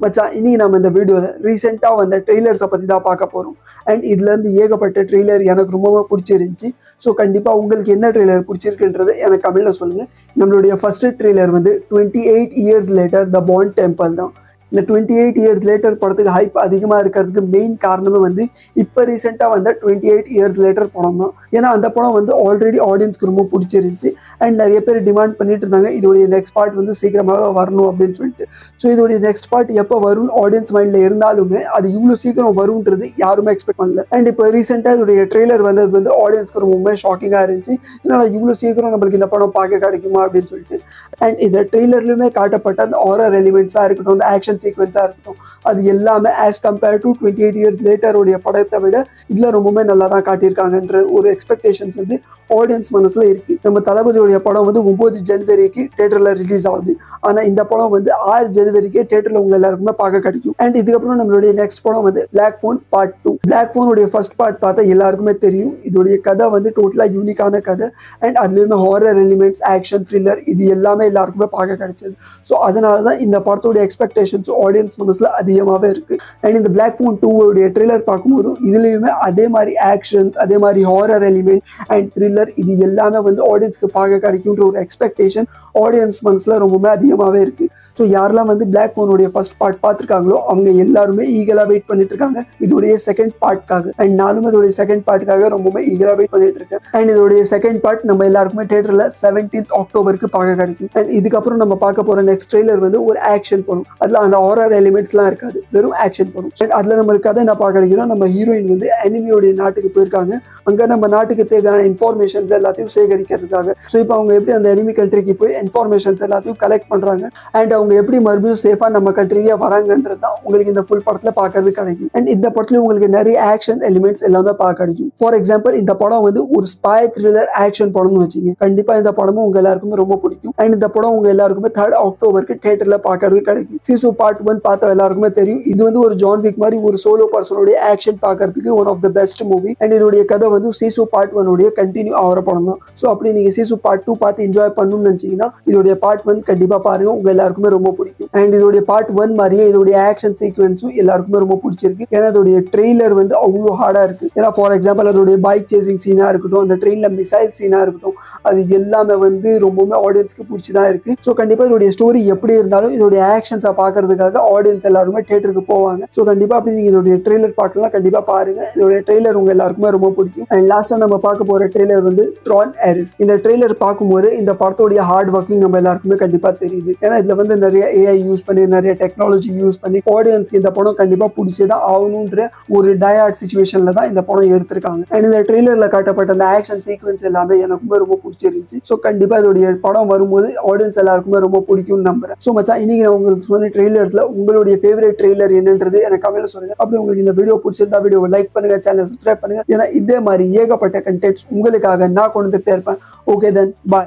மச்சான் இன்னைக்கு நம்ம இந்த வீடியோவில் ரீசெண்டாக வந்த ட்ரெய்லர்ஸை பற்றி தான் பார்க்க போகிறோம். அண்ட் இதுலேருந்து ஏகப்பட்ட ட்ரெய்லர் எனக்கு ரொம்பவே பிடிச்சிருந்துச்சி. ஸோ கண்டிப்பாக உங்களுக்கு என்ன ட்ரெய்லர் பிடிச்சிருக்குன்றது எனக்கு கமெண்ட்டில் சொல்லுங்கள். நம்மளுடைய ஃபஸ்ட்டு ட்ரெய்லர் வந்து 28 years later த பாண்ட் டெம்பிள் தான். இந்த 28 years later படத்துக்கு ஹைப் அதிகமாக இருக்கிறதுக்கு மெயின் காரணமே வந்து இப்போ ரீசெண்டாக வந்த 28 years later படம் தான். ஏன்னா அந்த படம் வந்து ஆல்ரெடி ஆடியன்ஸ்க்கு ரொம்ப பிடிச்சிருந்துச்சி. அண்ட் நிறைய பேர் டிமாண்ட் பண்ணிட்டு இருந்தாங்க இதோடைய நெக்ஸ்ட் பார்ட் வந்து சீக்கிரமாக வரணும் அப்படின்னு சொல்லிட்டு. ஸோ இதோடைய நெக்ஸ்ட் பார்ட் எப்போ வரும்னு ஆடியன்ஸ் மைண்டில் இருந்தாலுமே அது இவ்வளோ சீக்கிரம் வரும்ன்றது யாருமே எக்ஸ்பெக்ட் பண்ணல. அண்ட் இப்போ ரீசெண்டாக இதோடைய ட்ரெய்லர் வந்தது வந்து ஆடியன்ஸ்க்கு ரொம்ப ஷாக்கிங்காக இருந்துச்சு. ஏன்னா இவ்வளோ சீக்கிரம் நம்மளுக்கு இந்த படம் பார்க்க கிடைக்குமா அப்படின்னு சொல்லிட்டு. அண்ட் இந்த ட்ரெய்லர்லையுமே காட்டப்பட்ட அந்த ஹாரர் எலிமெண்ட்ஸாக இருக்கட்டும், அந்த ஆக்ஷன் சீக்வன்ஸாக இருக்கட்டும், அது எல்லாமே as compared to 28 years later உடைய படத்தை விட இதில் ரொம்பவே நல்லா தான் காட்டியிருக்காங்கன்ற ஒரு எக்ஸ்பெக்டேஷன்ஸ் வந்து ஆடியன்ஸ் மனசில் இருக்குது. நம்ம தளபதியுடைய படம் வந்து 9 ஜனவரிக்கு தேட்டரில் ரிலீஸ் ஆகுது. ஆனால் இந்த படம் வந்து 6 ஜனவரிக்கே தேட்டரில் உங்க எல்லாருக்குமே பார்க்க கிடைக்கும். அண்ட் இதுக்கப்புறம் நம்மளுடைய நெக்ஸ்ட் படம் வந்து பிளாக் ஃபோன் பார்ட் 2. பிளாக் ஃபோனுடைய ஃபர்ஸ்ட் பார்ட் பார்த்தா எல்லாருக்குமே தெரியும். இதோடைய கதை வந்து டோட்டலாக யூனிக்கான கதை. அண்ட் அதுலேயுமே ஹாரர் எலிமெண்ட்ஸ், ஆக்ஷன், த்ரில்லர் இது எல்லாமே எல்லாருக்குமே பார்க்க கிடைச்சது. ஸோ அதனால தான் இந்த படத்தோடைய எக்ஸ்பெக்டேஷன்ஸ் ஆடியன்ஸ் மனசில் அதிகமாகவே இருக்குது. அண்ட் இந்த பிளாக் ஃபோன் 2 உடைய ட்ரெய்லர் பார்க்கும்போது இதுலேயுமே அதே மாதிரி ஆக்ஷன்ஸ், அதே மாதிரி ஹாரர் எலிமெண்ட் அண்ட் த்ரில்லர் இது எல்லாமே வந்து ஆடியன்ஸ்க்கு பார்க்க கிடைக்கும்ன்ற ஒரு எக்ஸ்பெக்டேஷன் ஆடியன்ஸ் மனசில் ரொம்பவே அதிகமாகவே இருக்குது. ஸோ யாரெல்லாம் வந்து பிளாக் ஃபோனுடைய ஃபர்ஸ்ட் பார்ட் பார்த்துருக்காங்களோ அவங்க எல்லாருமே ஈகலாக வெயிட் பண்ணிட்டு இருக்காங்க இதோடைய செகண்ட் பார்ட்காக. அண்ட் நானும் இதோடைய செகண்ட் பார்ட்டுக்காக ரொம்பவே ஈகலாக வெயிட் பண்ணிட்டு இருக்கேன். அண்ட் இதோடைய செகண்ட் பார்ட் நம்ம எல்லாருக்குமே தேட்டரில் 17th October பார்க்க கிடைக்கும். அண்ட் இதுக்கப்புறம் நம்ம பார்க்க போகிற நெக்ஸ்ட் ட்ரெய்லர் வந்து ஒரு ஆக்ஷன் படம். அதில் அந்த ஹாரர் எலிமெண்ட்ஸ்லாம் இருக்காது, வெறும் ஆக்ஷன் படம். அண்ட் அதில் நம்மளுக்கு கதை என்ன பார்க்க கிடைக்கிறோம், நம்ம ஹீரோயின் வந்து எனிமியோடைய நாட்டுக்கு போயிருக்காங்க. அங்கே நம்ம நாட்டுக்கு தேவையான இன்ஃபார்மேஷன்ஸ் எல்லாத்தையும் சேகரிக்கிறதுக்காக. ஸோ இப்போ அவங்க எப்படி அந்த எனிமி கண்ட்ரிக்கு போய் இன்ஃபார்மேஷன்ஸ் எல்லாத்தையும் கலெக்ட் பண்ணுறாங்க அண்ட் அவங்க எப்படி மறுபடியும் சேஃபாக நம்ம கண்ட்ரியே வராங்கன்றது தான் உங்களுக்கு இந்த ஃபுல் படத்தில் பார்க்கறது கிடைக்கும். அண்ட் இந்த படத்துல உங்களுக்கு நிறைய ஆக்ஷன் எலிமெண்ட்ஸ் எல்லாமே பார்க்க கிடைக்கும். ஃபார் எக்ஸாம்பிள் இந்த படம் வந்து ஒரு ஸ்பை த்ரில்லர் ஆக்ஷன் படம்னு வச்சுங்க. கண்டிப்பாக இந்த படமும் உங்க எல்லாருக்குமே ரொம்ப பிடிக்கும். அண்ட் இந்த படம் உங்க எல்லாருக்குமே 3rd October தேட்டரில் பார்க்கறது கிடைக்கும். சீசு பார்ட் 1 பார்த்தா எல்லாருக்குமே தெரியும். இது வந்து ஒரு ஜான் விக் மாதிரி ஒரு சோலோ பர்சனுடைய ஆக்ஷன் பார்க்கறதுக்கு one of the best movie. And இதோடைய கதை வந்து சீசு பார்ட் 1 உடைய கண்டினியூ ஆகிற படம் தான். ஸோ அப்படி நீங்க சீசு பார்ட் 2 பார்த்து என்ஜாய் பண்ணணும்னு நினைச்சீங்கன்னா இதோடைய பார்ட் 1 கண்டிப்பா பாருங்க, உங்க எல்லாருக்குமே ரொம்ப பிடிக்கும். அண்ட் இதோடைய பார்ட் 1 மாதிரியே இதோடைய ஆக்ஷன் சீக்வன்ஸும் எல்லாருக்குமே ரொம்ப பிடிச்சிருக்கு. ஏன்னா இதோடைய ட்ரெய்லர் வந்து அவ்வளோ ஹார்டா இருக்கு. ஏன்னா ஃபார் எக்ஸாம்பிள் அதோடைய பைக் சேசிங் சீனா இருக்கட்டும், அந்த ட்ரெயின்ல மிசைல் சீனா இருக்கட்டும், அது எல்லாமே வந்து ரொம்பவுமே ஆடியன்ஸ்க்கு பிடிச்சிதான் இருக்கு. ஸோ கண்டிப்பா இதோடைய ஸ்டோரி எப்படி இருந்தாலும் இதோடைய ஆக்ஷன்ஸை பார்க்கறதுக்காக ஆடியன்ஸ் எல்லாருமே தேட்டருக்கு போவாங்க. ஸோ கண்டிப்பா அப்படி நீங்க இதோடைய ட்ரெய்லர் பார்க்கலாம், கண்டிப்பா பாருங்க. இதோடைய ட்ரெய்லர் உங்க எல்லாருக்குமே ரொம்ப பிடிக்கும். அண்ட் லாஸ்டா நம்ம பார்க்க போற ட்ரெய்லர் வந்து ட்ரான் ஏரிஸ். இந்த ட்ரெய்லர் பார்க்கும்போது இந்த படத்தோடைய ஹார்ட் ஒர்க்கிங் நம்ம எல்லாருக்குமே கண்டிப்பா தெரியுது. ஏன்னா இதுல வந்து நிறைய AI யூஸ் பண்ணி, நிறைய டெக்னாலஜி யூஸ் பண்ணி ஆடியன்ஸ்க்கு இந்த படம் கண்டிப்பா பிடிச்சதான் ஆகணும்ன்ற ஒரு டயர்ட் சிச்சுவேஷன்ல தான் இந்த படம் எடுத்திருக்காங்க. அண்ட் இந்த ட்ரெய்லர்ல காட்டப்பட்ட அந்த ஆக்ஷன் சீக்வன்ஸ் எல்லாமே எனக்குமே ரொம்ப பிடிச்சிருந்துச்சு. ஸோ கண்டிப்பா இதோடைய படம் வரும்போது ஆடியன்ஸ் எல்லாருக்குமே ரொம்ப பிடிக்கும்னு நம்புறேன். ஸோ மச்சான் இன்னைக்கு நான் உங்களுக்கு சொன்ன ட்ரெய்லர்ஸ்ல உங்களுடைய ஃபேவரட் ட்ரெய்லர் என்னன்றது எனக்கு கமெண்ட்ல சொல்லுங்க. அப்படி உங்களுக்கு இந்த வீடியோ பிடிச்சிருந்தா வீடியோவை லைக் பண்ணுங்க, சேனல் சப்ஸ்கிரைப் பண்ணுங்க. ஏன்னா இதே மாதிரி ஏகப்பட்ட கண்டென்ட்ஸ் உங்களுக்காக நான் கொண்டு வந்துட்டே இருப்பேன். ஓகே தென் பாய்.